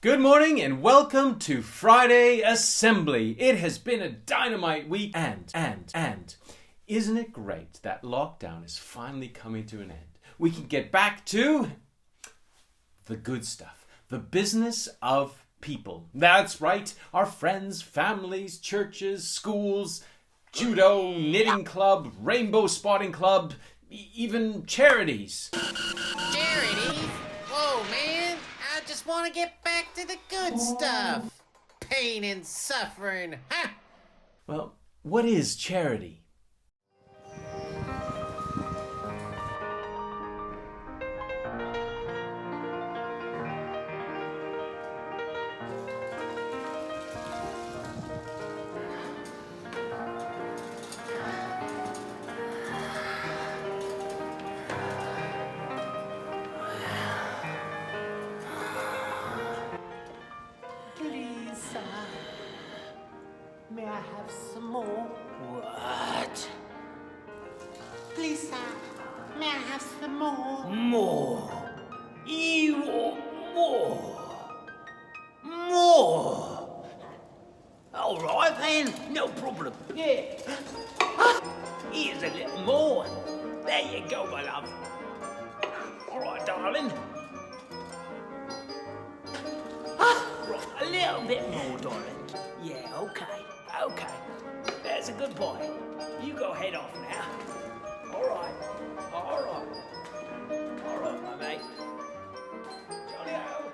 Good morning and welcome to Friday Assembly. It has been a dynamite week and isn't it great that lockdown is finally coming to an end? We can get back to the good stuff, the business of people. That's right, our friends, families, churches, schools, judo, knitting club, rainbow spotting club, even charities. Charities? Whoa, man. I just want to get back to the good stuff. Pain and suffering. Ha! Well, what is charity? Please, sir. May I have some more? What? Please, sir. May I have some more? More? You want more? More? All right then, no problem. Yeah. Here's a little more. There you go, my love. All right, darling. Right, a little bit more, darling. Yeah, okay. That's a good boy. You go head off now. All right, my mate. Jolly-o.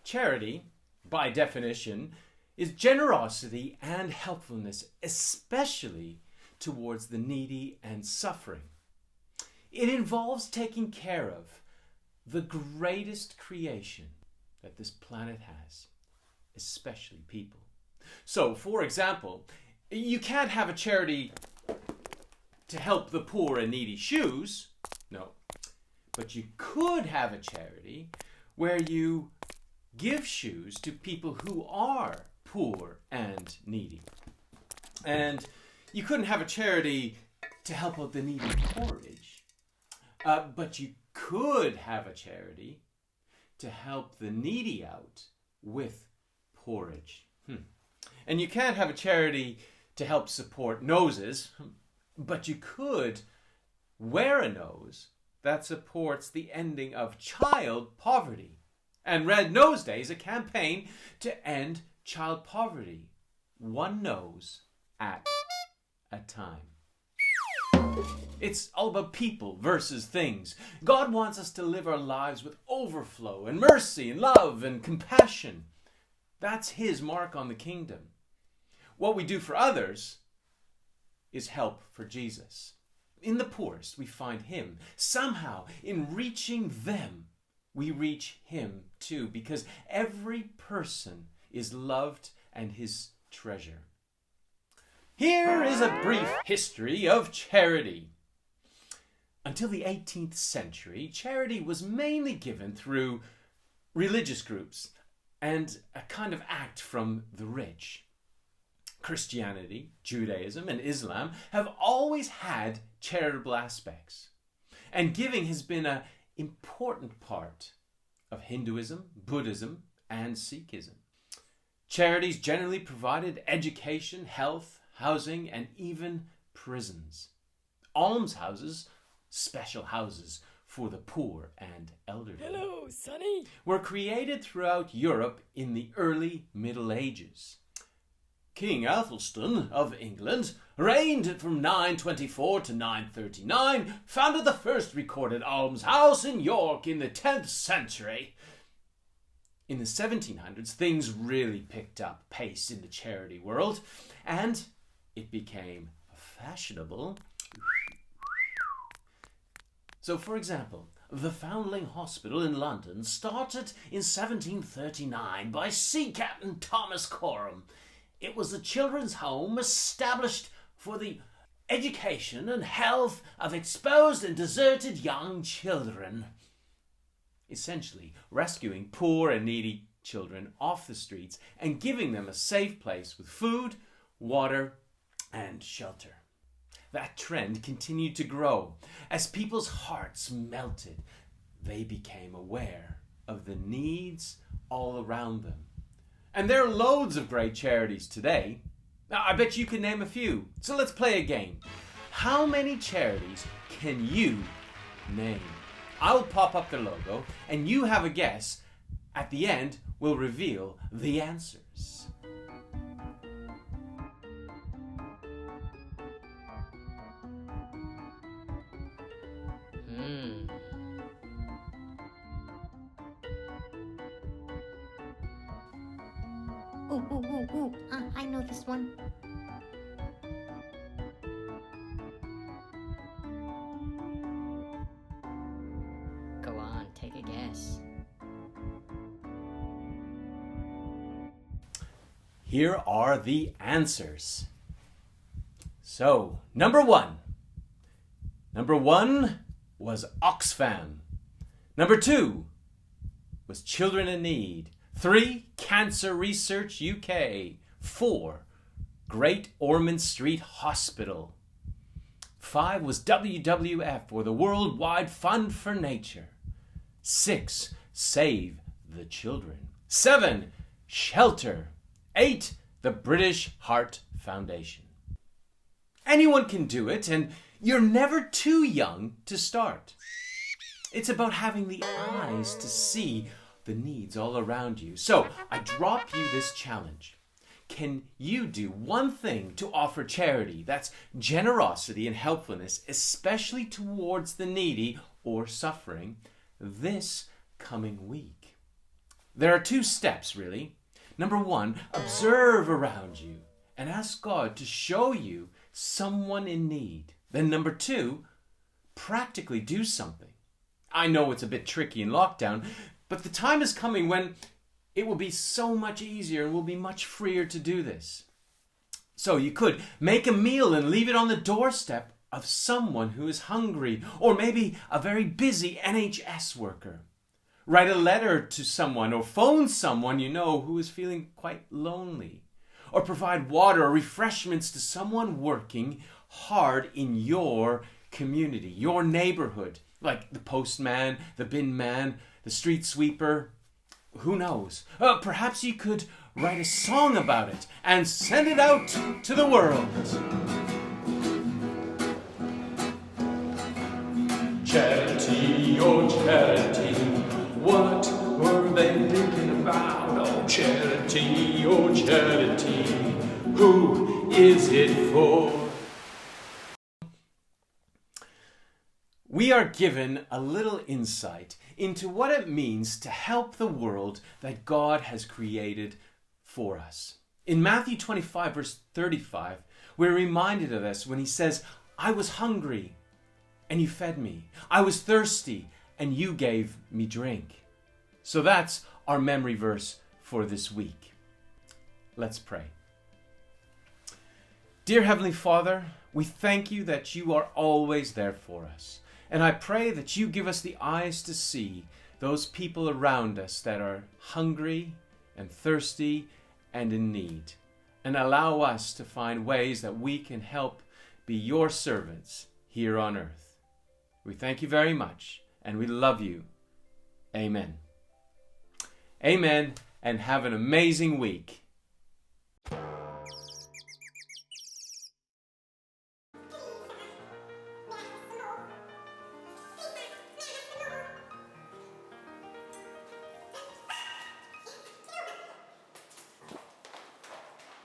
Charity, by definition, is generosity and helpfulness, especially towards the needy and suffering. It involves taking care of the greatest creation that this planet has, especially people. So, for example, you can't have a charity to help the poor and needy shoes, no, but you could have a charity where you give shoes to people who are poor and needy. And you couldn't have a charity to help out the needy porridge, but you could have a charity to help the needy out with porridge. And you can't have a charity to help support noses, but you could wear a nose that supports the ending of child poverty. And Red Nose Day is a campaign to end child poverty, one nose at a time. It's all about people versus things. God wants us to live our lives with overflow and mercy and love and compassion. That's His mark on the kingdom. What we do for others is help for Jesus. In the poorest, we find Him. Somehow, in reaching them, we reach Him too, because every person is loved and His treasure. Here is a brief history of charity. Until the 18th century, charity was mainly given through religious groups and a kind of act from the rich. Christianity, Judaism, and Islam have always had charitable aspects, and giving has been an important part of Hinduism, Buddhism, and Sikhism. Charities generally provided education, health, housing, and even prisons. Almshouses, special houses for the poor and elderly. Hello, Sonny. Were created throughout Europe in the early Middle Ages. King Athelstan of England reigned from 924 to 939, founded the first recorded almshouse in York in the 10th century. In the 1700s, things really picked up pace in the charity world, and it became fashionable. So, for example, the Foundling Hospital in London started in 1739 by Sea Captain Thomas Coram. It was a children's home established for the education and health of exposed and deserted young children. Essentially, rescuing poor and needy children off the streets and giving them a safe place with food, water, and shelter. That trend continued to grow. As people's hearts melted, they became aware of the needs all around them. And there are loads of great charities today. Now, I bet you can name a few. So let's play a game. How many charities can you name? I'll pop up the logo and you have a guess. At the end, we'll reveal the answers. Ooh. I know this one. Go on, take a guess. Here are the answers. So, number one. Number one was Oxfam. Number two was Children in Need. 3, Cancer Research UK. 4, Great Ormond Street Hospital. 5 was WWF, or the Worldwide Fund for Nature. 6, Save the Children. 7, Shelter. 8, the British Heart Foundation. Anyone can do it, and you're never too young to start. It's about having the eyes to see the needs all around you. So I drop you this challenge. Can you do one thing to offer charity? That's generosity and helpfulness, especially towards the needy or suffering, this coming week. There are 2 steps, really. Number 1, observe around you and ask God to show you someone in need. Then number 2, practically do something. I know it's a bit tricky in lockdown, but the time is coming when it will be so much easier and we'll be much freer to do this. So you could make a meal and leave it on the doorstep of someone who is hungry, or maybe a very busy NHS worker. Write a letter to someone or phone someone you know who is feeling quite lonely. Or provide water or refreshments to someone working hard in your community, your neighborhood, like the postman, the bin man, the street sweeper. Who knows? Perhaps you could write a song about it and send it out to the world. Charity, oh charity, what were they thinking about? Oh charity, who is it for? We are given a little insight into what it means to help the world that God has created for us. In Matthew 25, verse 35, we're reminded of this when he says, I was hungry and you fed me. I was thirsty and you gave me drink. So that's our memory verse for this week. Let's pray. Dear Heavenly Father, we thank you that you are always there for us. And I pray that you give us the eyes to see those people around us that are hungry and thirsty and in need. And allow us to find ways that we can help be your servants here on earth. We thank you very much and we love you. Amen. Amen, and have an amazing week.